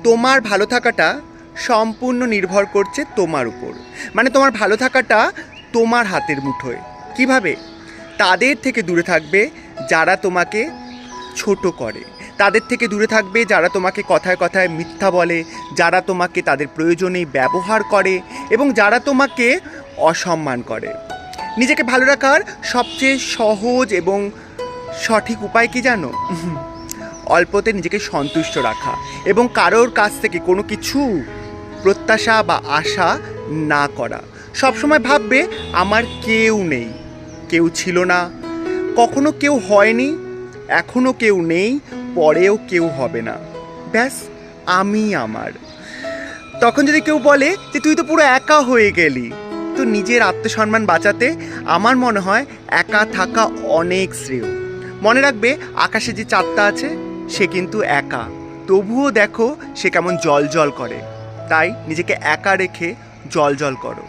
তোমার ভালো থাকাটা সম্পূর্ণ নির্ভর করছে তোমার উপর। মানে তোমার ভালো থাকাটা তোমার হাতের মুঠোয়। কিভাবে? তাদের থেকে দূরে থাকবে যারা তোমাকে ছোট করে, তাদের থেকে দূরে থাকবে যারা তোমাকে কথায় কথায় মিথ্যা বলে, যারা তোমাকে তাদের প্রয়োজনেই ব্যবহার করে এবং যারা তোমাকে অসম্মান করে। নিজেকে ভালো রাখার সবচেয়ে সহজ এবং সঠিক উপায় কি জানো? অল্পতে নিজেকে সন্তুষ্ট রাখা এবং কারোর কাছ থেকে কোনো কিছু প্রত্যাশা বা আশা না করা। সবসময় ভাববে আমার কেউ নেই, কেউ ছিল না, কখনো কেউ হয়নি, এখনও কেউ নেই, পরেও কেউ হবে না। ব্যাস আমি আমার। তখন যদি কেউ বলে যে তুই তো পুরো একা হয়ে গেলি, তো নিজের আত্মসম্মান বাঁচাতে আমার মনে হয় একা থাকা অনেক শ্রেয়। মনে রাখবে আকাশে যে চাঁদটা আছে সে কিন্তু একা, তবুও দেখো সে কেমন জ্বল জ্বল করে। তাই নিজেকে একা রেখে জ্বল জ্বল করো।